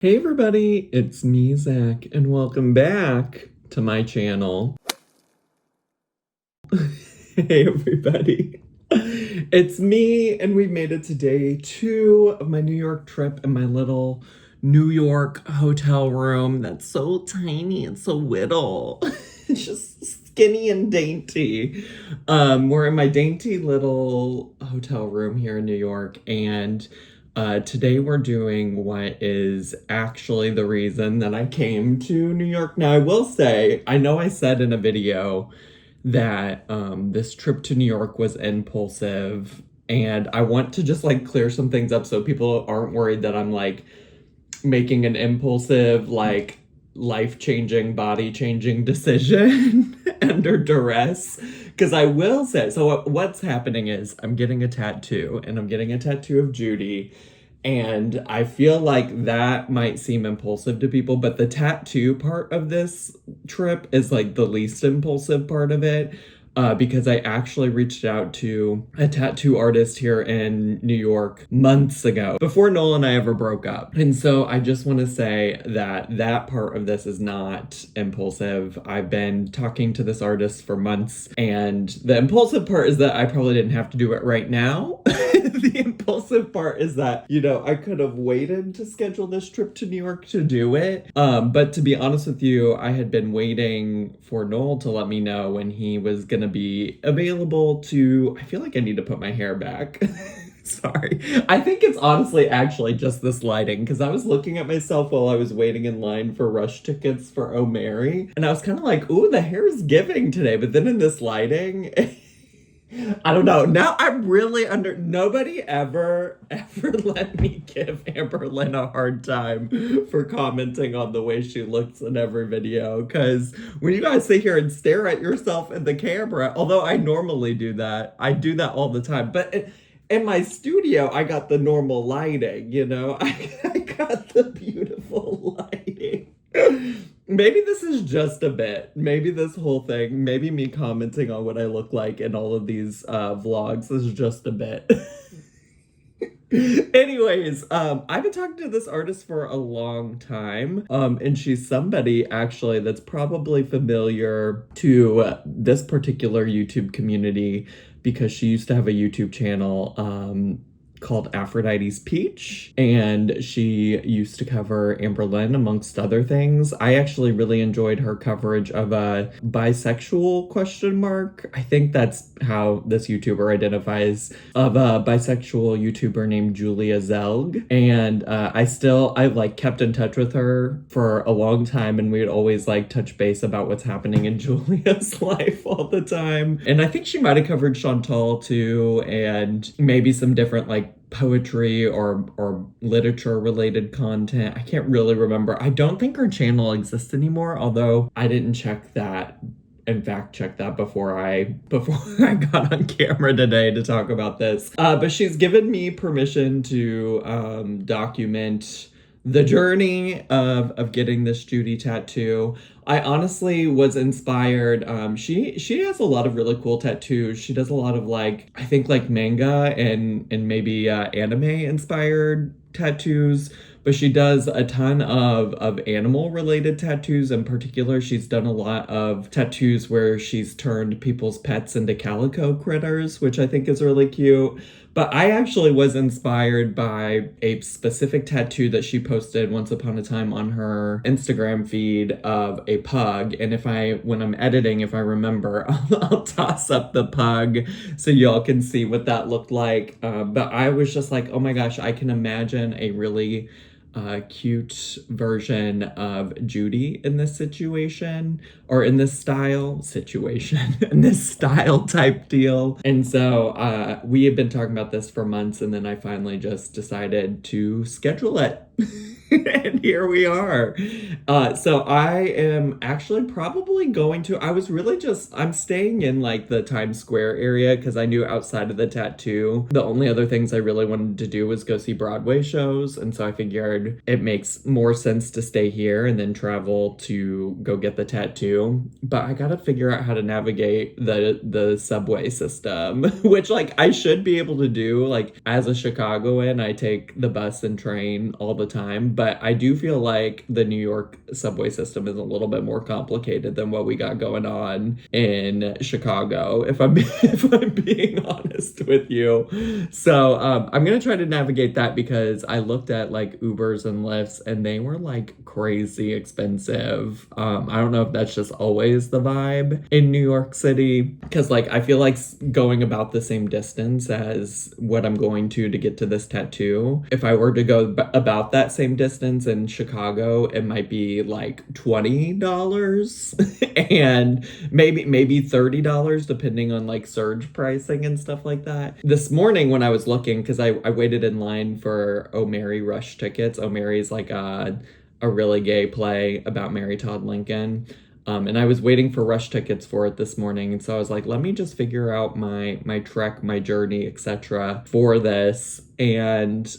Hey everybody, it's me, Zach, and welcome back to my channel. Hey everybody, it's me, and we've made it to day 2 of my New York trip in my little New York hotel room that's so tiny and so little. It's just skinny and dainty. We're in my dainty little hotel room here in New York, and today we're doing what is actually the reason that I came to New York. Now, I will say, I know I said in a video that this trip to New York was impulsive, and I want to just like clear some things up so people aren't worried that I'm like making an impulsive, like life-changing, body-changing decision under duress. Because I will say, so what's happening is I'm getting a tattoo, and I'm getting a tattoo of Judy. And I feel like that might seem impulsive to people, but the tattoo part of this trip is like the least impulsive part of it. Because I actually reached out to a tattoo artist here in New York months ago, before Noel and I ever broke up. And so I just want to say that that part of this is not impulsive. I've been talking to this artist for months, and the impulsive part is that I probably didn't have to do it right now. The impulsive part is that, I could have waited to schedule this trip to New York to do it. But to be honest with you, I had been waiting for Noel to let me know when he was gonna be available to, I feel like I need to put my hair back. Sorry. I think it's honestly actually just this lighting, because I was looking at myself while I was waiting in line for rush tickets for O'Mary, and I was kind of like, ooh, the hair is giving today. But then in this lighting, I don't know. Now I'm really nobody ever let me give Amberlynn a hard time for commenting on the way she looks in every video. Because when you guys sit here and stare at yourself in the camera, although I normally do that, I do that all the time. But in my studio, I got the normal lighting, I got the beautiful lighting. Maybe this is just a bit. Maybe this whole thing, maybe me commenting on what I look like in all of these vlogs is just a bit. Anyways, I've been talking to this artist for a long time, and she's somebody actually that's probably familiar to this particular YouTube community, because she used to have a YouTube channel called Aphrodite's Peach, and she used to cover Amberlynn amongst other things. I actually really enjoyed her coverage of a bisexual ? I think that's how this YouTuber identifies, of a bisexual YouTuber named Julia Zelg. And I like kept in touch with her for a long time, and we'd always like touch base about what's happening in Julia's life all the time. And I think she might have covered Chantal too, and maybe some different like poetry or literature related content. I can't really remember. I don't think her channel exists anymore, although I didn't check that and fact check that before I got on camera today to talk about this. But she's given me permission to document the journey of getting this Judy tattoo. I honestly was inspired. She has a lot of really cool tattoos. She does a lot of like, I think like manga and maybe anime inspired tattoos, but she does a ton of animal related tattoos. In particular, she's done a lot of tattoos where she's turned people's pets into calico critters, which I think is really cute. But I actually was inspired by a specific tattoo that she posted once upon a time on her Instagram feed of a pug. And when I'm editing, if I remember, I'll toss up the pug so y'all can see what that looked like. But I was just like, oh my gosh, I can imagine a really cute version of Judy in this situation, or in this style type deal. And so we had been talking about this for months, and then I finally just decided to schedule it. And here we are. So I am actually probably going to, I'm staying in like the Times Square area, because I knew outside of the tattoo, the only other things I really wanted to do was go see Broadway shows. And so I figured it makes more sense to stay here and then travel to go get the tattoo. But I gotta figure out how to navigate the subway system, which like I should be able to do. Like as a Chicagoan, I take the bus and train all the time, but I do feel like the New York subway system is a little bit more complicated than what we got going on in Chicago, if I'm if I'm being honest with you. So I'm gonna try to navigate that because I looked at like Ubers and Lyfts and they were like crazy expensive. I don't know if that's just always the vibe in New York City, because like I feel like going about the same distance as what I'm going to get to this tattoo. If I were to go about that same distance in Chicago, it might be like $20 and maybe $30 depending on like surge pricing and stuff like that. This morning when I was looking, because I waited in line for O'Mary Rush tickets. O'Mary's like a really gay play about Mary Todd Lincoln. And I was waiting for rush tickets for it this morning. And so I was like, let me just figure out my trek, my journey, etc. for this. And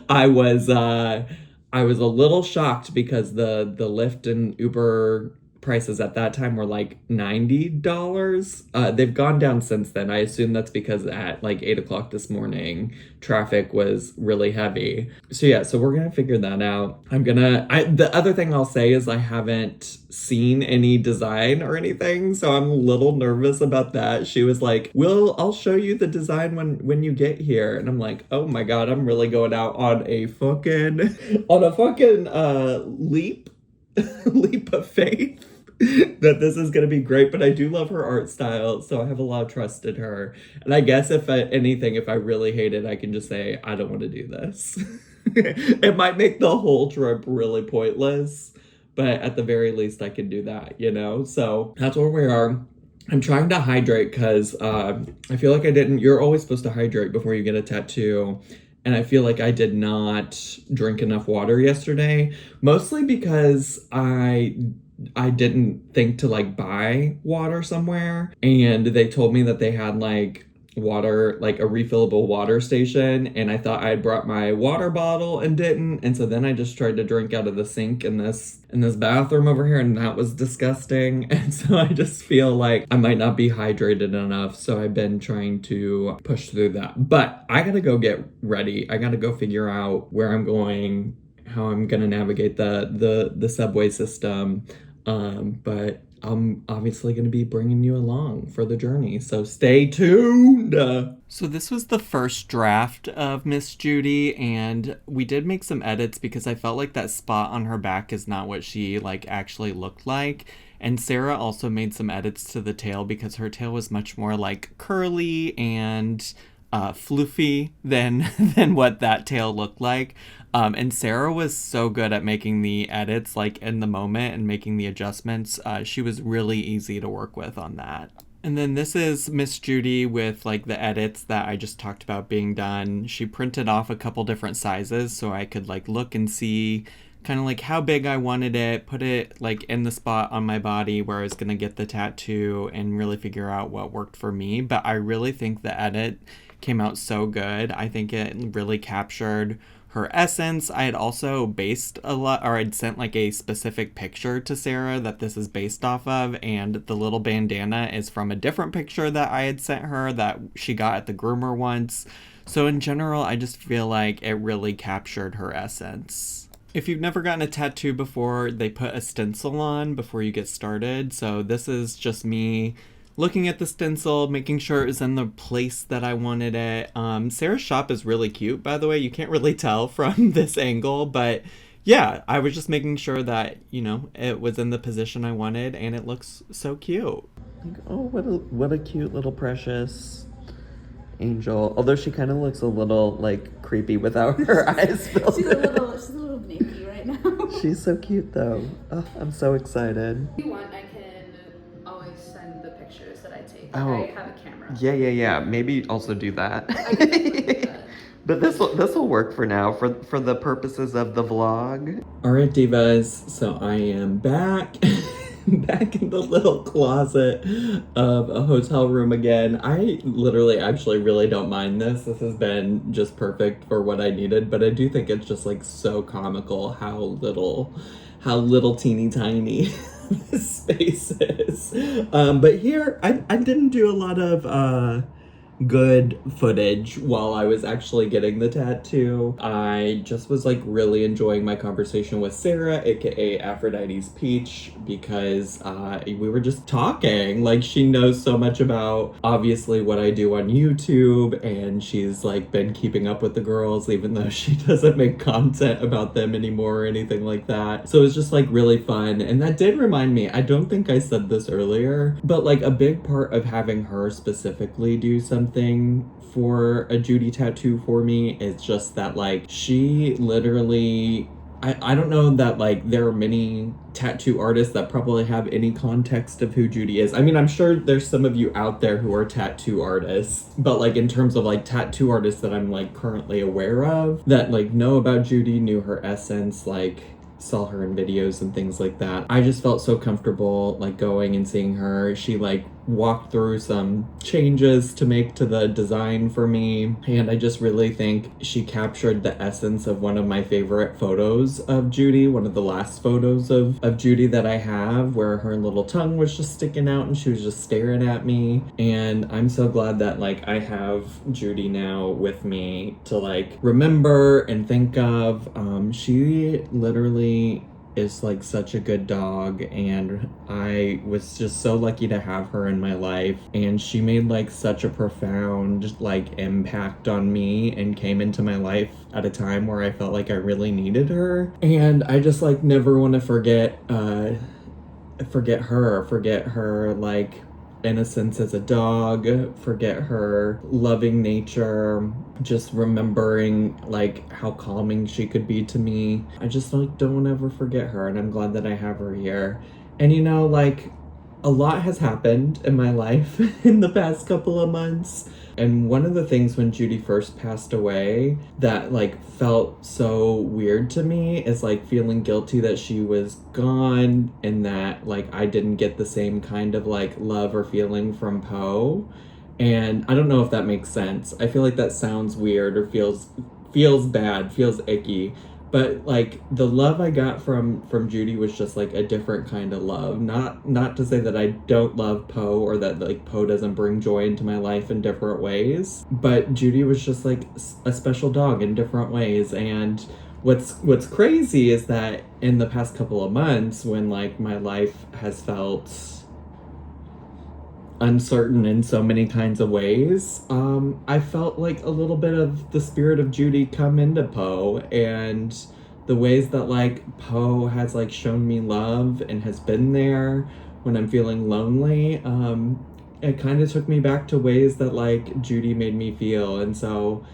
I was a little shocked because the Lyft and Uber prices at that time were like $90. They've gone down since then. I assume that's because at like 8 o'clock this morning, traffic was really heavy. So yeah, so we're gonna figure that out. The other thing I'll say is I haven't seen any design or anything, so I'm a little nervous about that. She was like, I'll show you the design when you get here. And I'm like, oh my God, I'm really going out on a fucking leap of faith that this is going to be great. But I do love her art style, so I have a lot of trust in her. And I guess if I really hate it, I can just say I don't want to do this. It might make the whole trip really pointless, but at the very least I can do that, so that's where we are. I'm trying to hydrate because I feel like you're always supposed to hydrate before you get a tattoo. And I feel like I did not drink enough water yesterday, mostly because I didn't think to like buy water somewhere. And they told me that they had like water, like a refillable water station. And I thought I had brought my water bottle and didn't. And so then I just tried to drink out of the sink in this bathroom over here. And that was disgusting. And so I just feel like I might not be hydrated enough. So I've been trying to push through that. But I gotta go get ready. I gotta go figure out where I'm going, how I'm gonna navigate the subway system. But I'm obviously going to be bringing you along for the journey, so stay tuned. So this was the first draft of Miss Judy, and we did make some edits because I felt like that spot on her back is not what she like actually looked like. And Sarah also made some edits to the tail because her tail was much more like curly and floofy than what that tail looked like. And Sarah was so good at making the edits like in the moment and making the adjustments. She was really easy to work with on that. And then this is Miss Judy with like the edits that I just talked about being done. She printed off a couple different sizes so I could like look and see kind of like how big I wanted it, put it like in the spot on my body where I was going to get the tattoo and really figure out what worked for me. But I really think the edit came out so good. I think it really captured her essence. I had also based a lot, or I'd sent like a specific picture to Sarah that this is based off of, and the little bandana is from a different picture that I had sent her that she got at the groomer once. So in general, I just feel like it really captured her essence. If you've never gotten a tattoo before, they put a stencil on before you get started. So this is just me looking at the stencil, making sure it was in the place that I wanted it. Sarah's shop is really cute, by the way. You can't really tell from this angle, but yeah, I was just making sure that, it was in the position I wanted, and it looks so cute. Like, oh, what a cute little precious angel. Although she kind of looks a little, like, creepy without her eyes filled. She's a little naked right now. She's so cute, though. Oh, I'm so excited. If you want, I can always send the pictures that I take. Oh, I have a camera. Yeah. Maybe also do that. I can do that. But this'll work for now, for the purposes of the vlog. All right, divas. So I am back. Back in the little closet of a hotel room again. I literally actually really don't mind this. This has been just perfect for what I needed, but I do think it's just like so comical how little teeny tiny this space is. But here I didn't do a lot of good footage while I was actually getting the tattoo. I just was like really enjoying my conversation with Sarah, aka Aphrodite's Peach, because we were just talking. Like, she knows so much about obviously what I do on YouTube, and she's like been keeping up with the girls even though she doesn't make content about them anymore or anything like that. So it was just like really fun. And that did remind me, I don't think I said this earlier, but like a big part of having her specifically do something for a Judy tattoo for me is just that like she literally, I don't know that like there are many tattoo artists that probably have any context of who Judy is. I mean, I'm sure there's some of you out there who are tattoo artists, but like in terms of like tattoo artists that I'm like currently aware of that like know about Judy, knew her essence, like saw her in videos and things like that. I just felt so comfortable like going and seeing her. She like walked through some changes to make to the design for me, and I just really think she captured the essence of one of my favorite photos of Judy, one of the last photos of Judy that I have, where her little tongue was just sticking out and she was just staring at me. And I'm so glad that like I have Judy now with me to like remember and think of. She literally is like such a good dog, and I was just so lucky to have her in my life, and she made like such a profound like impact on me and came into my life at a time where I felt like I really needed her. And I just like never want to forget her like innocence as a dog, forget her loving nature, just remembering like how calming she could be to me. I just like don't want to ever forget her, and I'm glad that I have her here. And you know, like a lot has happened in my life in the past couple of months. And one of the things when Judy first passed away that like felt so weird to me is like feeling guilty that she was gone, and that like I didn't get the same kind of like love or feeling from Poe. And I don't know if that makes sense. I feel like that sounds weird or feels bad, feels icky. But like the love I got from Judy was just like a different kind of love. Not to say that I don't love Poe or that like Poe doesn't bring joy into my life in different ways, but Judy was just like a special dog in different ways. And what's crazy is that in the past couple of months, when like my life has felt uncertain in so many kinds of ways, I felt like a little bit of the spirit of Judy come into Poe, and the ways that like Poe has like shown me love and has been there when I'm feeling lonely. It kind of took me back to ways that like Judy made me feel. And so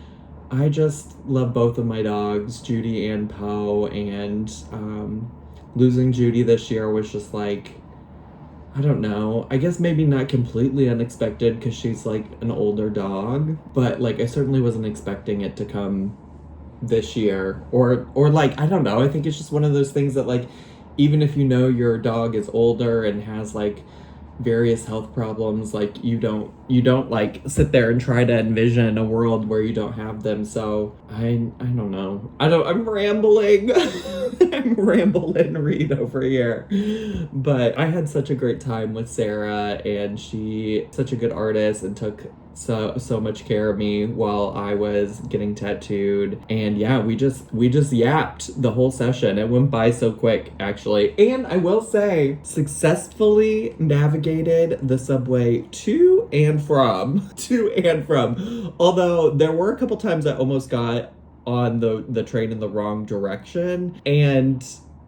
I just love both of my dogs, Judy and Poe, and losing Judy this year was just like, I don't know, I guess maybe not completely unexpected because she's like an older dog, but like I certainly wasn't expecting it to come this year, or like I don't know, I think it's just one of those things that like even if you know your dog is older and has like various health problems, like you don't like sit there and try to envision a world where you don't have them. So I don't know, I'm rambling. I'm rambling Reed over here, but I had such a great time with Sarah, and she such a good artist and took so much care of me while I was getting tattooed. And yeah, we just yapped the whole session. It went by so quick, actually. And I will say, successfully navigated the subway to and from. Although there were a couple times I almost got on the train in the wrong direction, and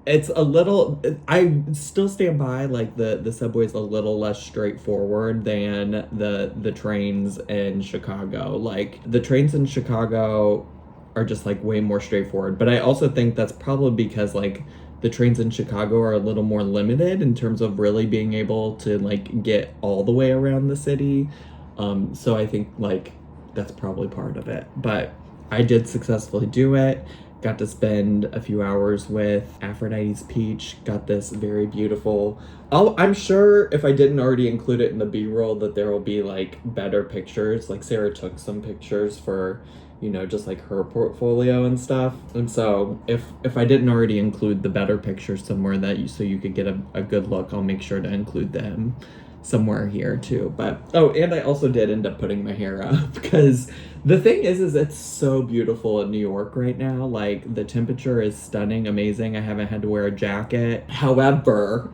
it's a little, I still stand by like the subway's a little less straightforward than the trains in Chicago. Like the trains in Chicago are just like way more straightforward, but I also think that's probably because like the trains in Chicago are a little more limited in terms of really being able to like get all the way around the city. So I think like that's probably part of it, but I did successfully do it. Got to spend a few hours with Aphrodite's Peach, got this very beautiful, I'm sure if I didn't already include it in the B-roll that there will be like better pictures. Like Sarah took some pictures for, you know, just like her portfolio and stuff. And so if I didn't already include the better pictures somewhere so you could get a good look, I'll make sure to include them. somewhere here too. But oh, and I also did end up putting my hair up because the thing is it's so beautiful in New York right now. Like the temperature is stunning, amazing. I haven't had to wear a jacket. However,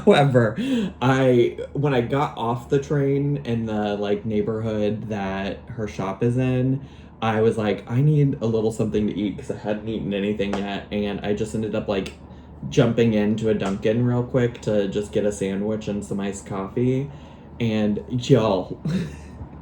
when I got off the train in the like neighborhood that her shop is in, I was like, I need a little something to eat because I hadn't eaten anything yet, and I just ended up like jumping into a Dunkin' real quick to just get a sandwich and some iced coffee. And y'all,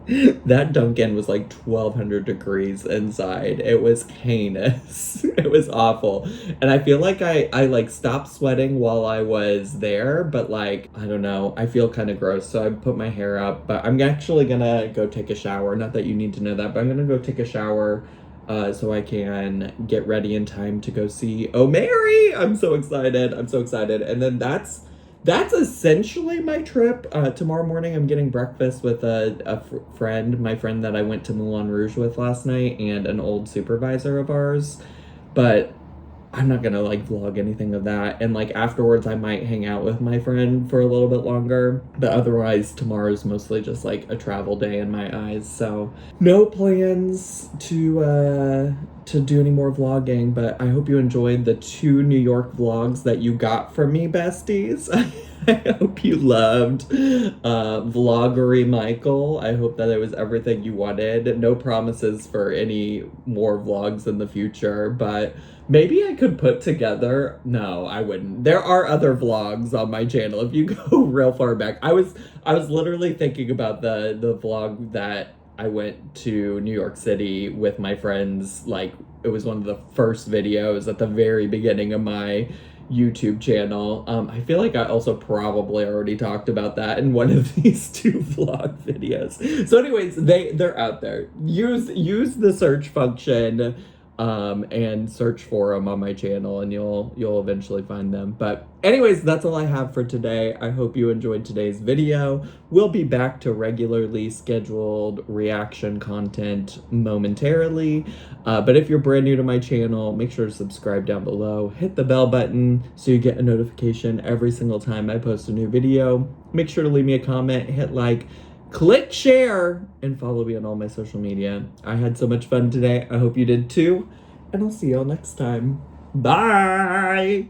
that Dunkin' was like 1200 degrees inside. It was heinous. It was awful. And I feel like I like stopped sweating while I was there, but like, I don't know, I feel kind of gross. So I put my hair up, but I'm actually gonna go take a shower. Not that you need to know that, but I'm gonna go take a shower so I can get ready in time to go see Oh Mary. I'm so excited. I'm so excited. And then that's essentially my trip. Tomorrow morning I'm getting breakfast with a friend, my friend that I went to Moulin Rouge with last night, and an old supervisor of ours. But I'm not gonna like vlog anything of that. And like afterwards I might hang out with my friend for a little bit longer. But otherwise tomorrow's mostly just like a travel day in my eyes. So no plans to do any more vlogging, but I hope you enjoyed the 2 New York vlogs that you got from me, besties. I hope you loved Vloggery Michael. I hope that it was everything you wanted. No promises for any more vlogs in the future, but maybe I could put together... No, I wouldn't. There are other vlogs on my channel if you go real far back. I was literally thinking about the vlog that I went to New York City with my friends. Like, it was one of the first videos at the very beginning of my YouTube channel. I feel like I also probably already talked about that in one of these 2 vlog videos. So anyways, they're out there. Use the search function and search for them on my channel, and you'll eventually find them. But anyways, that's all I have for today. I hope you enjoyed today's video. We'll be back to regularly scheduled reaction content momentarily. But if you're brand new to my channel, make sure to subscribe down below. Hit the bell button so you get a notification every single time I post a new video. Make sure to leave me a comment, hit like, click share, and follow me on all my social media. I had so much fun today. I hope you did too. And I'll see y'all next time. Bye!